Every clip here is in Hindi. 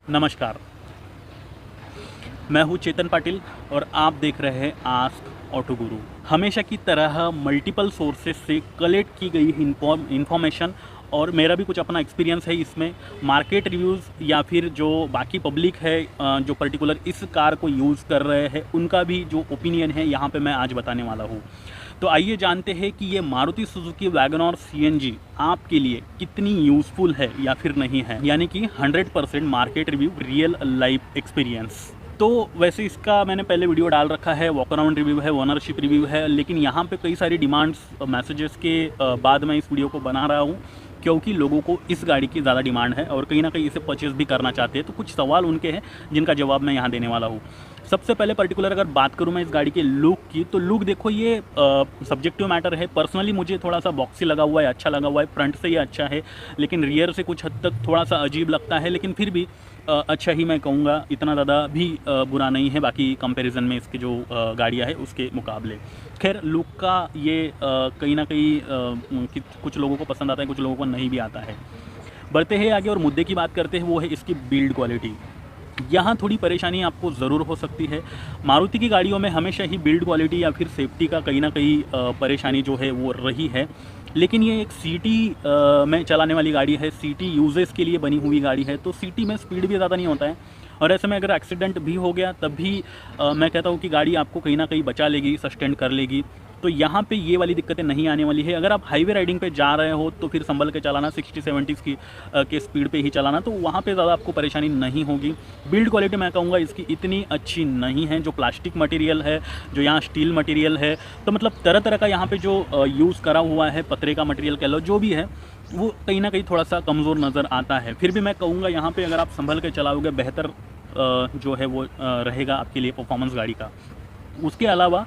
नमस्कार, मैं हूँ चेतन पाटिल और आप देख रहे हैं आस्क ऑटो गुरु। हमेशा की तरह मल्टीपल सोर्सेस से कलेक्ट की गई इंफॉर्मेशन और मेरा भी कुछ अपना एक्सपीरियंस है इसमें। मार्केट रिव्यूज़ या फिर जो बाकी पब्लिक है जो पर्टिकुलर इस कार को यूज़ कर रहे हैं उनका भी जो ओपिनियन है यहाँ पे मैं आज बताने वाला हूँ। तो आइए जानते हैं कि ये Maruti Suzuki wagon R CNG आपके लिए कितनी यूज़फुल है या फिर नहीं है, यानी कि 100% market review, real life experience. तो वैसे इसका मैंने पहले वीडियो डाल रखा है, वॉक अराउंड रिव्यू है, ओनरशिप रिव्यू है, लेकिन यहाँ पे कई सारी डिमांड्स मैसेजेस के बाद मैं इस वीडियो को बना रहा हूँ क्योंकि लोगों को इस गाड़ी की ज़्यादा डिमांड है और कहीं ना कहीं इसे परचेज़ भी करना चाहते हैं। तो कुछ सवाल उनके हैं जिनका जवाब मैं यहाँ देने वाला हूँ। सबसे पहले पर्टिकुलर अगर बात करूँ मैं इस गाड़ी के लुक की, तो लुक देखो ये सब्जेक्टिव मैटर है। पर्सनली मुझे थोड़ा सा बॉक्सी लगा हुआ है, अच्छा लगा हुआ है, फ्रंट से ये अच्छा है, लेकिन रियर से कुछ हद तक थोड़ा सा अजीब लगता है, लेकिन फिर भी अच्छा ही मैं कहूँगा, इतना ज़्यादा भी बुरा नहीं है बाकी कंपैरिजन में इसकी जो गाड़ियाँ है उसके मुकाबले। खैर लुक का ये कहीं ना कहीं कुछ लोगों को पसंद आता है, कुछ लोगों को नहीं भी आता है। बढ़ते हैं आगे और मुद्दे की बात करते हैं, वो है इसकी बिल्ड क्वालिटी। यहाँ थोड़ी परेशानी आपको ज़रूर हो सकती है। मारुति की गाड़ियों में हमेशा ही बिल्ड क्वालिटी या फिर सेफ्टी का कहीं ना कहीं परेशानी जो है वो रही है, लेकिन ये एक सिटी में चलाने वाली गाड़ी है, सिटी यूजेस के लिए बनी हुई गाड़ी है, तो सिटी में स्पीड भी ज़्यादा नहीं होता है और ऐसे में अगर एक्सीडेंट भी हो गया तब भी मैं कहता हूँ कि गाड़ी आपको कहीं ना कहीं बचा लेगी, सस्टेन कर लेगी। तो यहाँ पे ये वाली दिक्कतें नहीं आने वाली है। अगर आप हाईवे राइडिंग पे जा रहे हो तो फिर संभल के चलाना, 60-70 की के स्पीड पे ही चलाना, तो वहाँ पे ज़्यादा आपको परेशानी नहीं होगी। बिल्ड क्वालिटी मैं कहूँगा इसकी इतनी अच्छी नहीं है। जो प्लास्टिक मटेरियल है, जो यहाँ स्टील मटेरियल है, तो मतलब तरह तरह का यहाँ पे जो यूज़ करा हुआ है, पतरे का मटेरियल कह लो, जो भी है वो कहीं ना कहीं थोड़ा सा कमज़ोर नज़र आता है। फिर भी मैं कहूँगा यहाँ पर अगर आप संभल के चलाओगे बेहतर जो है वो रहेगा आपके लिए परफॉर्मेंस गाड़ी का। उसके अलावा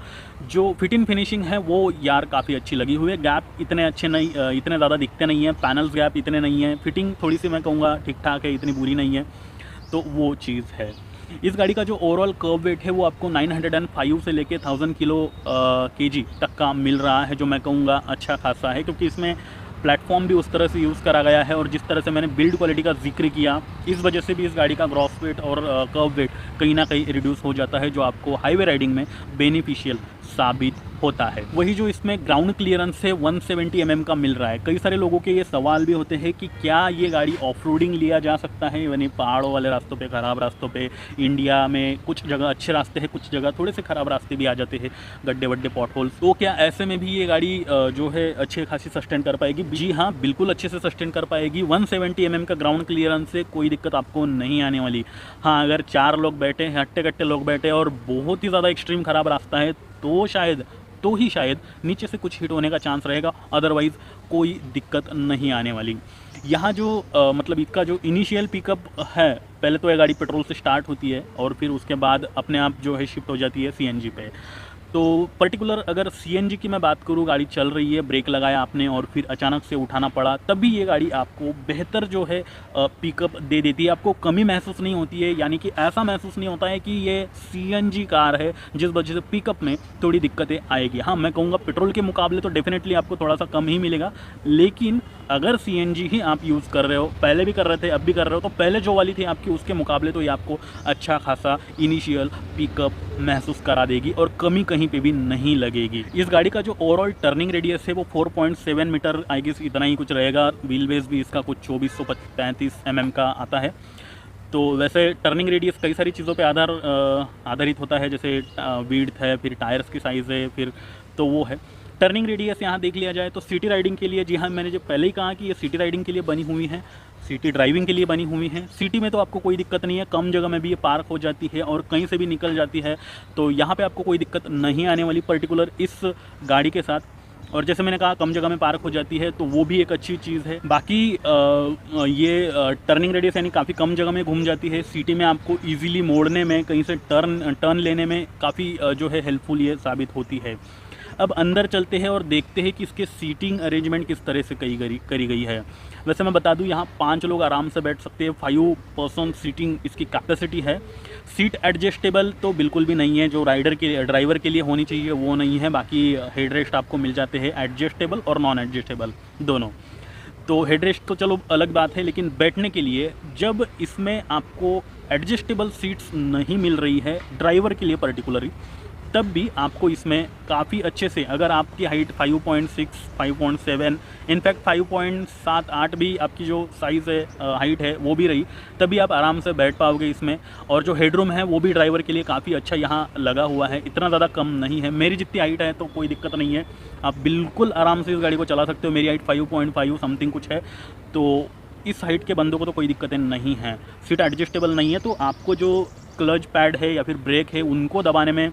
जो फिट इन फिनिशिंग है वो यार काफ़ी अच्छी लगी हुई है। गैप इतने अच्छे नहीं, इतने ज़्यादा दिखते नहीं हैं, पैनल्स गैप इतने नहीं हैं, फिटिंग थोड़ी सी मैं कहूँगा ठीक ठाक है, इतनी बुरी नहीं है, तो वो चीज़ है। इस गाड़ी का जो ओवरऑल कर्व वेट है वो आपको 905 से लेके 1000 किलो केजी तक का मिल रहा है, जो मैं कहूँगा अच्छा खासा है, क्योंकि इसमें प्लेटफॉर्म भी उस तरह से यूज़ करा गया है और जिस तरह से मैंने बिल्ड क्वालिटी का जिक्र किया, इस वजह से भी इस गाड़ी का ग्रॉस वेट और कर्व वेट कहीं ना कहीं रिड्यूस हो जाता है, जो आपको हाईवे राइडिंग में बेनिफिशियल साबित होता है। वही जो इसमें ग्राउंड क्लियरेंस है 170 mm का मिल रहा है। कई सारे लोगों के ये सवाल भी होते हैं कि क्या ये गाड़ी ऑफ रोडिंग लिया जा सकता है, यानी पहाड़ों वाले रास्तों पे, ख़राब रास्तों पे। इंडिया में कुछ जगह अच्छे रास्ते हैं, कुछ जगह थोड़े से ख़राब रास्ते भी आ जाते हैं, गड्ढे वड्ढे, पॉट होल्स, तो क्या ऐसे में भी ये गाड़ी जो है अच्छे खासी सस्टेन कर पाएगी? जी हाँ, बिल्कुल अच्छे से सस्टेन कर पाएगी। 170 mm का ग्राउंड क्लियरेंस से कोई दिक्कत आपको नहीं आने वाली। हाँ, अगर 4 लोग बैठे हैं, हट्टे कट्टे लोग बैठे और बहुत ही ज़्यादा एक्सट्रीम ख़राब रास्ता है तो ही शायद नीचे से कुछ हिट होने का चांस रहेगा, अदरवाइज़ कोई दिक्कत नहीं आने वाली। यहाँ जो मतलब इसका जो इनिशियल पिकअप है, पहले तो ये गाड़ी पेट्रोल से स्टार्ट होती है और फिर उसके बाद अपने आप जो है शिफ्ट हो जाती है सीएनजी पे। तो पर्टिकुलर अगर सीएनजी की मैं बात करूँ, गाड़ी चल रही है, ब्रेक लगाया आपने और फिर अचानक से उठाना पड़ा, तब भी ये गाड़ी आपको बेहतर जो है पिकअप दे देती है, आपको कमी महसूस नहीं होती है, यानी कि ऐसा महसूस नहीं होता है कि ये सीएनजी कार है जिस वजह से पिकअप में थोड़ी दिक्कतें आएगी। हाँ, मैं कहूँगा पेट्रोल के मुकाबले तो डेफिनेटली आपको थोड़ा सा कम ही मिलेगा, लेकिन अगर सीएनजी ही आप यूज़ कर रहे हो, पहले भी कर रहे थे, अब भी कर रहे हो, तो पहले जो वाली थी आपकी उसके मुकाबले तो ये आपको अच्छा खासा इनिशियल पिकअप महसूस करा देगी और कमी कहीं पे भी नहीं लगेगी। इस गाड़ी का जो ओवरऑल टर्निंग रेडियस है वो 4.7 मीटर आई गेस इतना ही कुछ रहेगा। व्हील बेस भी इसका कुछ 2435 mm का आता है। तो वैसे टर्निंग रेडियस कई सारी चीज़ों पे आधारित होता है, जैसे विड्थ है, फिर टायर्स की साइज़ है, फिर तो वो है टर्निंग रेडियस। यहाँ देख लिया जाए तो सिटी राइडिंग के लिए, जी हाँ, मैंने जो पहले ही कहा कि ये सिटी राइडिंग के लिए बनी हुई है, सिटी ड्राइविंग के लिए बनी हुई है। सिटी में तो आपको कोई दिक्कत नहीं है, कम जगह में भी ये पार्क हो जाती है और कहीं से भी निकल जाती है, तो यहाँ पे आपको कोई दिक्कत नहीं आने वाली पर्टिकुलर इस गाड़ी के साथ। और जैसे मैंने कहा कम जगह में पार्क हो जाती है, तो वो भी एक अच्छी चीज़ है। बाकी ये टर्निंग रेडियस यानी काफ़ी कम जगह में घूम जाती है। सिटी में आपको इजीली मोड़ने में, कहीं से टर्न लेने में काफ़ी जो है हेल्पफुल ये साबित होती है। अब अंदर चलते हैं और देखते हैं कि इसके सीटिंग अरेंजमेंट किस तरह से करी गई है। वैसे मैं बता दूं, यहाँ 5 लोग आराम से बैठ सकते हैं, 5 पर्सन सीटिंग इसकी कैपेसिटी है। सीट एडजस्टेबल तो बिल्कुल भी नहीं है, जो ड्राइवर के लिए होनी चाहिए वो नहीं है। बाकी हेड रेस्ट आपको मिल जाते हैं एडजस्टेबल और नॉन एडजस्टेबल दोनों। तो तो हेडरेस्ट तो चलो अलग बात है, लेकिन बैठने के लिए जब इसमें आपको एडजस्टेबल सीट्स नहीं मिल रही है ड्राइवर के लिए पर्टिकुलरली, तब भी आपको इसमें काफ़ी अच्छे से, अगर आपकी हाइट 5.6, 5.7, इनफैक्ट 5.78 भी आपकी जो साइज़ है, हाइट है, वो भी रही, तभी आप आराम से बैठ पाओगे इसमें। और जो हेडरूम है वो भी ड्राइवर के लिए काफ़ी अच्छा यहाँ लगा हुआ है, इतना ज़्यादा कम नहीं है। मेरी जितनी हाइट है तो कोई दिक्कत नहीं है, आप बिल्कुल आराम से इस गाड़ी को चला सकते हो। मेरी हाइट 5.5 समथिंग कुछ है, तो इस हाइट के बंदों को तो कोई दिक्कतें नहीं हैं। सीट एडजस्टेबल नहीं है, तो आपको जो क्लच पैड है या फिर ब्रेक है उनको दबाने में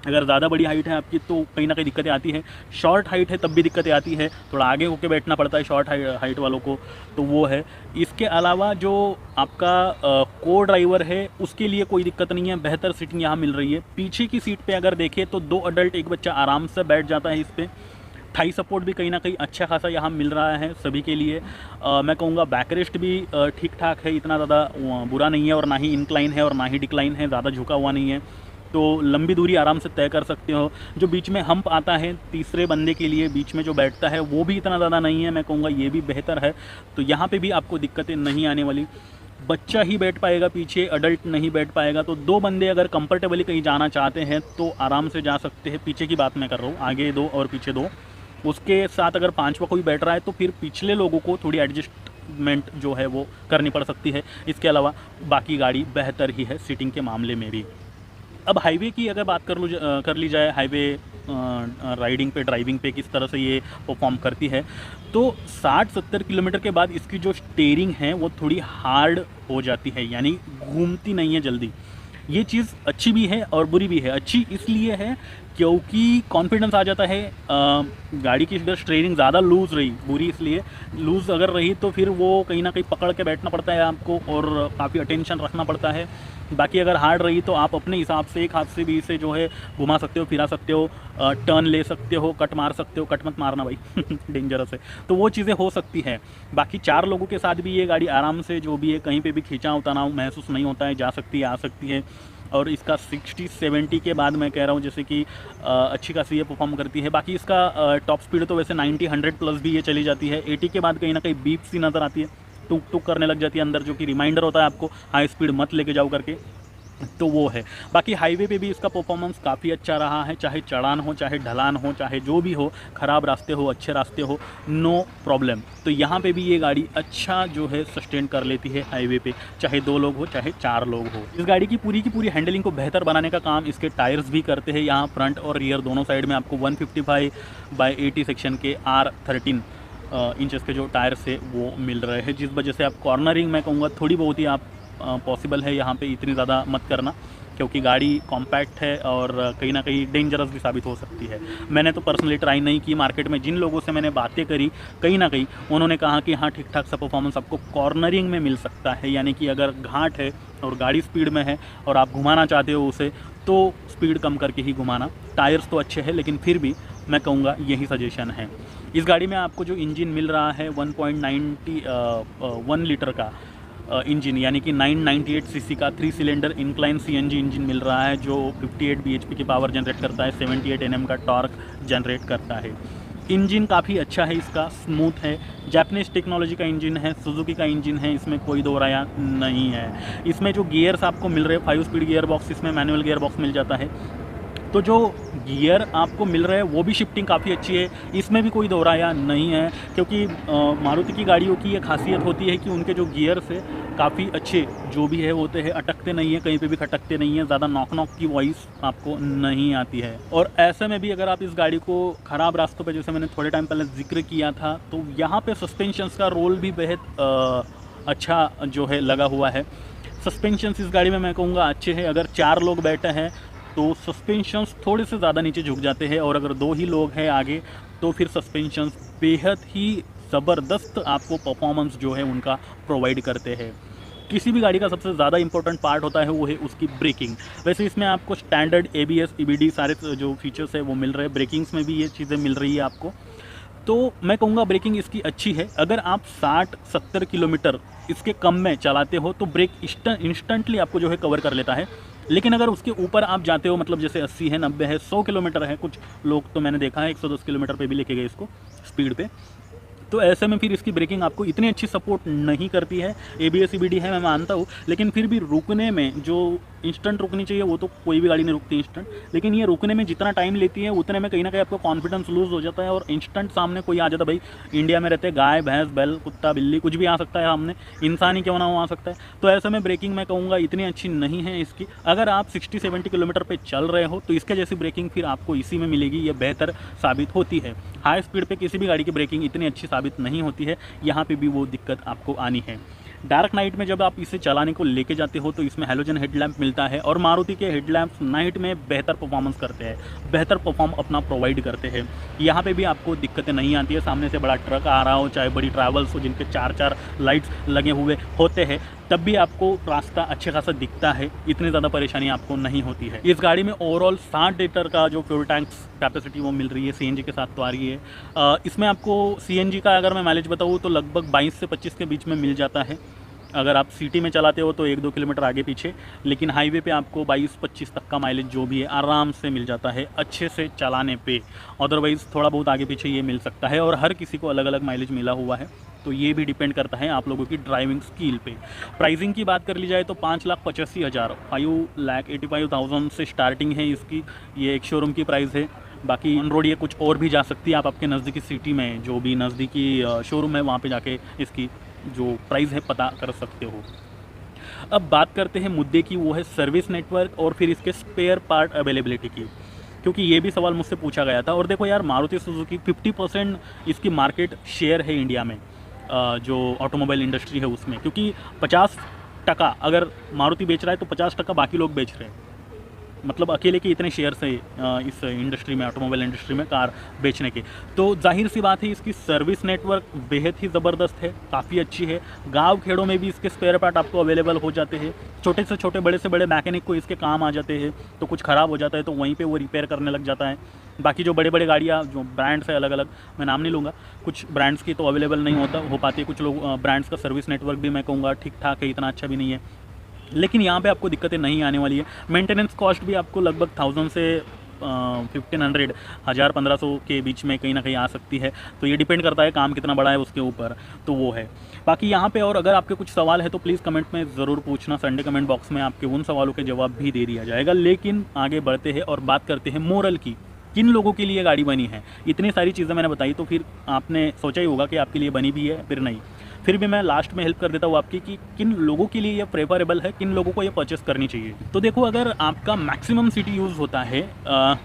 अगर ज़्यादा बड़ी हाइट है आपकी तो कहीं ना कहीं दिक्कतें आती है। शॉर्ट हाइट है तब भी दिक्कतें आती है, थोड़ा आगे होकर बैठना पड़ता है शॉर्ट हाइट वालों को, तो वो है। इसके अलावा जो आपका को ड्राइवर है उसके लिए कोई दिक्कत नहीं है, बेहतर सीटिंग यहाँ मिल रही है। पीछे की सीट पे अगर देखें तो 2 अडल्ट 1 बच्चा आराम से बैठ जाता है इस पर। थाई सपोर्ट भी कहीं ना कहीं अच्छा खासा यहाँ मिल रहा है सभी के लिए। मैं कहूँगा बैक रेस्ट भी ठीक ठाक है, इतना ज़्यादा बुरा नहीं है, और ना ही इंक्लाइन है और ना ही डिक्लाइन है, ज़्यादा झुका हुआ नहीं है, तो लंबी दूरी आराम से तय कर सकते हो। जो बीच में हम्प आता है तीसरे बंदे के लिए बीच में जो बैठता है वो भी इतना ज़्यादा नहीं है, मैं कहूँगा ये भी बेहतर है, तो यहाँ पे भी आपको दिक्कतें नहीं आने वाली। बच्चा ही बैठ पाएगा पीछे, अडल्ट नहीं बैठ पाएगा, तो 2 बंदे अगर कंफर्टेबली कहीं जाना चाहते हैं तो आराम से जा सकते हैं। पीछे की बात मैं कर रहा हूँ, आगे 2 और पीछे 2, उसके साथ अगर 5वां कोई बैठ रहा है तो फिर पिछले लोगों को थोड़ी एडजस्टमेंट जो है वो करनी पड़ सकती है। इसके अलावा बाकी गाड़ी बेहतर ही है सीटिंग के मामले में भी। अब हाईवे की अगर बात कर ली जाए, हाईवे राइडिंग पे, ड्राइविंग पे किस तरह से ये परफॉर्म करती है, तो 60-70 किलोमीटर के बाद इसकी जो स्टीयरिंग है वो थोड़ी हार्ड हो जाती है, यानी घूमती नहीं है जल्दी। ये चीज़ अच्छी भी है और बुरी भी है। अच्छी इसलिए है क्योंकि कॉन्फिडेंस आ जाता है, गाड़ी की अगर स्टीयरिंग ज़्यादा लूज़ रही, बुरी इसलिए लूज़ अगर रही तो फिर वो कहीं ना कहीं पकड़ के बैठना पड़ता है आपको और काफ़ी अटेंशन रखना पड़ता है। बाकी अगर हार्ड रही तो आप अपने हिसाब से एक हाथ से भी इसे जो है घुमा सकते हो, फिरा सकते हो, टर्न ले सकते हो, कट मार सकते हो, कट मत मारना भाई डेंजरस है, तो वो चीज़ें हो सकती है। बाकी 4 लोगों के साथ भी ये गाड़ी आराम से जो भी है कहीं पे भी खींचा तनाव महसूस नहीं होता है, जा सकती है, आ सकती है। और इसका 60-70 के बाद मैं कह रहा हूँ जैसे कि अच्छी खासी ये परफॉर्म करती है। बाकी इसका टॉप स्पीड तो वैसे 90-100 प्लस भी ये चली जाती है। 80 के बाद कहीं ना कहीं बीप सी नज़र आती है, टुक टुक करने लग जाती है अंदर, जो कि रिमाइंडर होता है आपको हाई स्पीड मत लेके जाओ करके, तो वो है। बाकी हाईवे पे भी इसका परफॉर्मेंस काफ़ी अच्छा रहा है, चाहे चढ़ान हो, चाहे ढलान हो, चाहे जो भी हो, ख़राब रास्ते हो, अच्छे रास्ते हो, नो प्रॉब्लम। तो यहाँ पे भी ये गाड़ी अच्छा जो है सस्टेन कर लेती है हाईवे पे, चाहे 2 लोग हो चाहे 4 लोग हो। इस गाड़ी की पूरी हैंडलिंग को बेहतर बनाने का काम इसके टायर्स भी करते हैं। यहाँ फ्रंट और रियर दोनों साइड में आपको 155/80 सेक्शन के R13 इंचेस के जो टायर्स है वो मिल रहे हैं, जिस वजह से आप कॉर्नरिंग मैं कहूँगा थोड़ी बहुत ही आप पॉसिबल है यहाँ पे, इतनी ज़्यादा मत करना, क्योंकि गाड़ी कॉम्पैक्ट है और कहीं ना कहीं डेंजरस भी साबित हो सकती है। मैंने तो पर्सनली ट्राई नहीं की, मार्केट में जिन लोगों से मैंने बातें करी कहीं ना कहीं उन्होंने कहा कि हाँ ठीक ठाक सा परफॉर्मेंस आपको कॉर्नरिंग में मिल सकता है, यानी कि अगर घाट है और गाड़ी स्पीड में है और आप घुमाना चाहते हो उसे तो स्पीड कम करके ही घुमाना। टायर्स तो अच्छे हैं लेकिन फिर भी मैं कहूँगा यही सजेशन है। इस गाड़ी में आपको जो इंजन मिल रहा है 1 लीटर का इंजन, यानी कि 998 सीसी का 3 सिलेंडर इंक्लाइन सीएनजी इंजन मिल रहा है, जो 58 बीएचपी की पावर जनरेट करता है, 78 एनएम का टॉर्क जनरेट करता है। इंजन काफ़ी अच्छा है, इसका स्मूथ है, जापानीज टेक्नोलॉजी का इंजन है, सुजुकी का इंजन है, इसमें कोई दो राया नहीं है। इसमें जो गियर्स आपको मिल रहे हैं 5 स्पीड गियर बॉक्स, इसमें मैनुअल गियर बॉक्स मिल जाता है, तो जो गियर आपको मिल रहा है वो भी शिफ्टिंग काफ़ी अच्छी है, इसमें भी कोई दोहराया नहीं है। क्योंकि मारुति की गाड़ियों की ये खासियत होती है कि उनके जो गियर्स है काफ़ी अच्छे जो भी है होते हैं, अटकते नहीं है, कहीं पे भी खटकते नहीं है, ज़्यादा नॉक नॉक की वॉइस आपको नहीं आती है। और ऐसे में भी अगर आप इस गाड़ी को ख़राब रास्तों पे, जैसे मैंने थोड़े टाइम पहले जिक्र किया था, तो यहाँ पे सस्पेंशंस का रोल भी बेहद अच्छा जो है लगा हुआ है। सस्पेंशंस इस गाड़ी में मैं कहूँगा अच्छे हैं। अगर 4 लोग बैठे हैं तो सस्पेंशंस थोड़े से ज़्यादा नीचे झुक जाते हैं, और अगर 2 ही लोग हैं आगे तो फिर सस्पेंशंस बेहद ही ज़बरदस्त आपको परफॉर्मेंस जो है उनका प्रोवाइड करते हैं। किसी भी गाड़ी का सबसे ज़्यादा इंपॉर्टेंट पार्ट होता है वो है उसकी ब्रेकिंग। वैसे इसमें आपको स्टैंडर्ड ABS EBD सारे जो फीचर्स है वो मिल रहे हैं, ब्रेकिंग्स में भी ये चीज़ें मिल रही है आपको, तो मैं कहूँगा ब्रेकिंग इसकी अच्छी है। अगर आप 60-70 किलोमीटर इसके कम में चलाते हो तो ब्रेक इंस्टेंटली आपको जो है कवर कर लेता है। लेकिन अगर उसके ऊपर आप जाते हो, मतलब जैसे 80 है, 90 है, 100 किलोमीटर है, कुछ लोग तो मैंने देखा है 110 किलोमीटर पे भी लेके गए इसको स्पीड पे, तो ऐसे में फिर इसकी ब्रेकिंग आपको इतनी अच्छी सपोर्ट नहीं करती है। ABS CBD है मैं मानता हूँ, लेकिन फिर भी रुकने में जो इंस्टेंट रुकनी चाहिए वो तो कोई भी गाड़ी नहीं रुकती इंस्टेंट, लेकिन ये रुकने में जितना टाइम लेती है उतने में कहीं ना कहीं आपको कॉन्फिडेंस लूज़ हो जाता है और इंस्टेंट सामने कोई आ जाता है। भाई इंडिया में रहते गाय भैंस बैल कुत्ता बिल्ली कुछ भी आ सकता है सामने, इंसान ही क्यों ना हो आ सकता है। तो ऐसे में ब्रेकिंग मैं कहूँगा इतनी अच्छी नहीं है इसकी। अगर आप 60-70 किलोमीटर पर चल रहे हो तो इसके जैसी ब्रेकिंग फिर आपको इसी में मिलेगी, ये बेहतर साबित होती है। हाई स्पीड पे किसी भी गाड़ी की ब्रेकिंग इतनी अच्छी साबित नहीं होती है, यहाँ पे भी वो दिक्कत आपको आनी है। डार्क नाइट में जब आप इसे चलाने को लेके जाते हो तो इसमें हैलोजन हेडलैम्प मिलता है और मारुति के हेडलैम्प्स नाइट में बेहतर परफॉर्मेंस करते हैं, बेहतर परफॉर्म अपना प्रोवाइड करते हैं। यहाँ पे भी आपको दिक्कतें नहीं आती है। सामने से बड़ा ट्रक आ रहा हो, चाहे बड़ी ट्रैवल्स हो जिनके 4-4 लाइट्स लगे हुए होते हैं, तब भी आपको रास्ता अच्छे खासा दिखता है, इतनी ज़्यादा परेशानी आपको नहीं होती है। इस गाड़ी में ओवरऑल 60 लीटर का जो फ्यूल टैंक्स कैपेसिटी वो मिल रही है, CNG के साथ तो आ रही है। इसमें आपको CNG का अगर मैं माइलेज बताऊँ तो लगभग 22 से 25 के बीच में मिल जाता है। अगर आप सिटी में चलाते हो तो 1-2 किलोमीटर आगे पीछे, लेकिन हाईवे पे आपको 22-25 तक का माइलेज जो भी है आराम से मिल जाता है अच्छे से चलाने पे। अदरवाइज़ थोड़ा बहुत आगे पीछे ये मिल सकता है और हर किसी को अलग अलग माइलेज मिला हुआ है, तो ये भी डिपेंड करता है आप लोगों की ड्राइविंग स्किल पे। प्राइसिंग की बात कर ली जाए तो 5,85,000 5,85,000 से स्टार्टिंग है इसकी, ये एक शोरूम की प्राइस है। बाकी ऑन रोड ये कुछ और भी जा सकती है, आप आपके नज़दीकी सिटी में जो भी नज़दीकी शोरूम है वहाँ पे जाके इसकी जो प्राइस है पता कर सकते हो। अब बात करते हैं मुद्दे की, वो है सर्विस नेटवर्क और फिर इसके स्पेयर पार्ट अवेलेबिलिटी की, क्योंकि ये भी सवाल मुझसे पूछा गया था। और देखो यार, मारुति सुजुकी 50% इसकी मार्केट शेयर है इंडिया में, जो ऑटोमोबाइल इंडस्ट्री है उसमें, क्योंकि 50% अगर मारुति बेच रहा है तो 50% बाकी लोग बेच रहे हैं। मतलब अकेले के इतने शेयर्स है इस इंडस्ट्री में, ऑटोमोबाइल इंडस्ट्री में कार बेचने के। तो जाहिर सी बात है इसकी सर्विस नेटवर्क बेहद ही ज़बरदस्त है, काफ़ी अच्छी है। गांव खेड़ों में भी इसके स्पेयर पार्ट आपको अवेलेबल हो जाते हैं। छोटे से छोटे बड़े से बड़े मैकेनिक को इसके काम आ जाते हैं, तो कुछ ख़राब हो जाता है तो वहीं पे वो रिपेयर करने लग जाता है। बाकी जो बड़े बड़े गाड़ियाँ जो ब्रांड्स है अलग अलग, मैं नाम नहीं लूँगा, कुछ ब्रांड्स की तो अवेलेबल नहीं हो पाती है। कुछ लोग ब्रांड्स का सर्विस नेटवर्क भी मैं कहूँगा ठीक ठाक है, इतना अच्छा भी नहीं है, लेकिन यहाँ पे आपको दिक्कतें नहीं आने वाली है। मेंटेनेंस कॉस्ट भी आपको लगभग 1000 से 1500 1500 के बीच में कहीं ना कहीं आ सकती है। तो ये डिपेंड करता है काम कितना बड़ा है उसके ऊपर, तो वो है। बाकी यहाँ पे और अगर आपके कुछ सवाल है तो प्लीज़ कमेंट में ज़रूर पूछना, संडे कमेंट बॉक्स में आपके उन सवालों के जवाब भी दे दिया जाएगा। लेकिन आगे बढ़ते हैं और बात करते हैं मोरल की, किन लोगों के लिए गाड़ी बनी है। इतनी सारी चीज़ें मैंने बताई तो फिर आपने सोचा ही होगा कि आपके लिए बनी भी है, फिर नहीं। फिर भी मैं लास्ट में हेल्प कर देता हूँ आपकी कि किन लोगों के लिए ये प्रेफरेबल है, किन लोगों को ये परचेस करनी चाहिए। तो देखो, अगर आपका मैक्सिमम सिटी यूज़ होता है,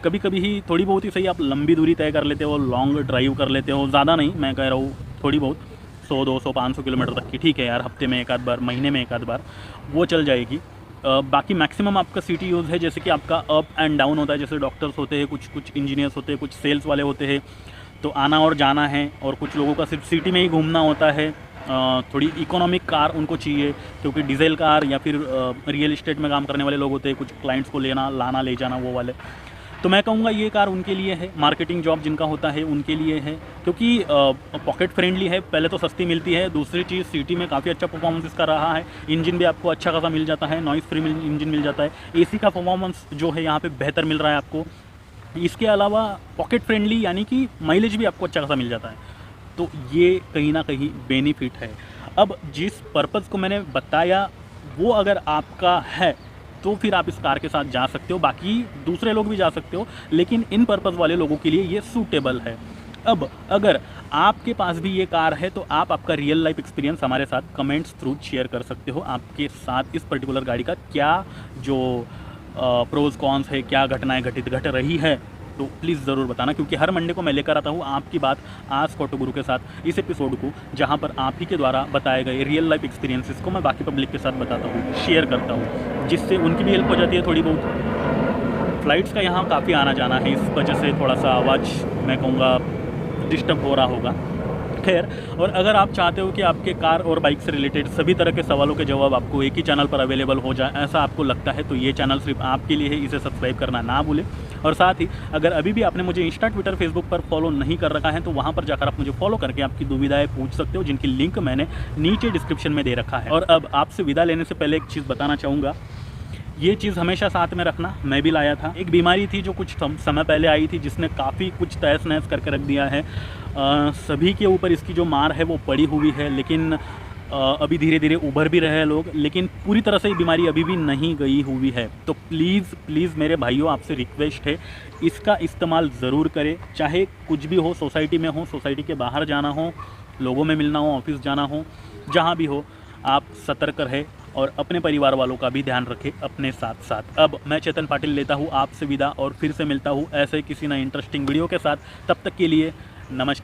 कभी कभी ही थोड़ी बहुत ही सही आप लंबी दूरी तय कर लेते हो, लॉन्ग ड्राइव कर लेते हो, ज़्यादा नहीं मैं कह रहा हूँ, थोड़ी बहुत 100-200 500 किलोमीटर तक की, ठीक है यार, हफ्ते में एक आध बार, महीने में एक आध बार वो चल जाएगी। बाकी मैक्सिमम आपका सिटी यूज़ है, जैसे कि आपका अप एंड डाउन होता है, जैसे डॉक्टर्स होते हैं, कुछ इंजीनियर्स होते हैं, कुछ सेल्स वाले होते हैं, तो आना और जाना है। और कुछ लोगों का सिर्फ सिटी में ही घूमना होता है। थोड़ी इकोनॉमिक कार उनको चाहिए, क्योंकि डीजल कार या फिर रियल इस्टेट में काम करने वाले लोग होते हैं, कुछ क्लाइंट्स को लेना लाना ले जाना वो वाले। तो मैं कहूँगा ये कार उनके लिए है, मार्केटिंग जॉब जिनका होता है उनके लिए है, क्योंकि पॉकेट फ्रेंडली है। पहले तो सस्ती मिलती है, दूसरी चीज़ सिटी में काफ़ी अच्छा परफॉर्मेंस इसका रहा है। इंजन भी आपको अच्छा खासा मिल जाता है, नॉइस फ्री इंजन मिल जाता है। एसी का परफॉर्मेंस जो है यहाँ पे बेहतर मिल रहा है आपको। इसके अलावा पॉकेट फ्रेंडली यानी कि माइलेज भी आपको अच्छा खासा मिल जाता है, तो ये कहीं ना कहीं बेनिफिट है। अब जिस पर्पज़ को मैंने बताया वो अगर आपका है तो फिर आप इस कार के साथ जा सकते हो, बाकी दूसरे लोग भी जा सकते हो, लेकिन इन पर्पज़ वाले लोगों के लिए ये सूटेबल है। अब अगर आपके पास भी ये कार है तो आप आपका रियल लाइफ एक्सपीरियंस हमारे साथ कमेंट्स थ्रू शेयर कर सकते हो। आपके साथ इस पर्टिकुलर गाड़ी का क्या जो प्रोज कॉन्स है, क्या घटनाएं घट रही है, तो प्लीज़ ज़रूर बताना, क्योंकि हर मंडे को मैं लेकर आता हूँ आपकी बात आस्क ऑटो गुरु के साथ इस एपिसोड को, जहाँ पर आप ही के द्वारा बताए गए रियल लाइफ एक्सपीरियंसेस को मैं बाकी पब्लिक के साथ बताता हूँ, शेयर करता हूँ, जिससे उनकी भी हेल्प हो जाती है थोड़ी बहुत। फ्लाइट्स का यहाँ काफ़ी आना जाना है, इस वजह से थोड़ा सा आवाज़ मैं कहूँगा डिस्टर्ब हो रहा होगा। खैर, और अगर आप चाहते हो कि आपके कार और बाइक से रिलेटेड सभी तरह के सवालों के जवाब आपको एक ही चैनल पर अवेलेबल हो जाए, ऐसा आपको लगता है, तो ये चैनल सिर्फ आपके लिए है, इसे सब्सक्राइब करना ना भूलें। और साथ ही अगर अभी भी आपने मुझे इंस्टा, ट्विटर, फेसबुक पर फॉलो नहीं कर रखा है तो वहाँ पर जाकर आप मुझे फॉलो करके आपकी दुविधाएं पूछ सकते हो, जिनकी लिंक मैंने नीचे डिस्क्रिप्शन में दे रखा है। और अब आपसे विदा लेने से पहले एक चीज़ बताना चाहूँगा, ये चीज़ हमेशा साथ में रखना। मैं भी लाया था। एक बीमारी थी जो कुछ समय पहले आई थी, जिसने काफ़ी कुछ तहस नहस करके रख दिया है। सभी के ऊपर इसकी जो मार है वो पड़ी हुई है, लेकिन अभी धीरे धीरे उभर भी रहे हैं लोग, लेकिन पूरी तरह से ये बीमारी अभी भी नहीं गई हुई है। तो प्लीज़ प्लीज़ मेरे भाइयों, आपसे रिक्वेस्ट है, इसका इस्तेमाल ज़रूर करें। चाहे कुछ भी हो, सोसाइटी में हो, सोसाइटी के बाहर जाना हो, लोगों में मिलना हो, ऑफिस जाना हो, जहाँ भी हो, आप सतर्क रहें और अपने परिवार वालों का भी ध्यान रखें अपने साथ साथ। अब मैं चेतन पाटिल लेता हूँ आपसे विदा और फिर से मिलता हूँ ऐसे किसी नए इंटरेस्टिंग वीडियो के साथ। तब तक के लिए नमस्कार।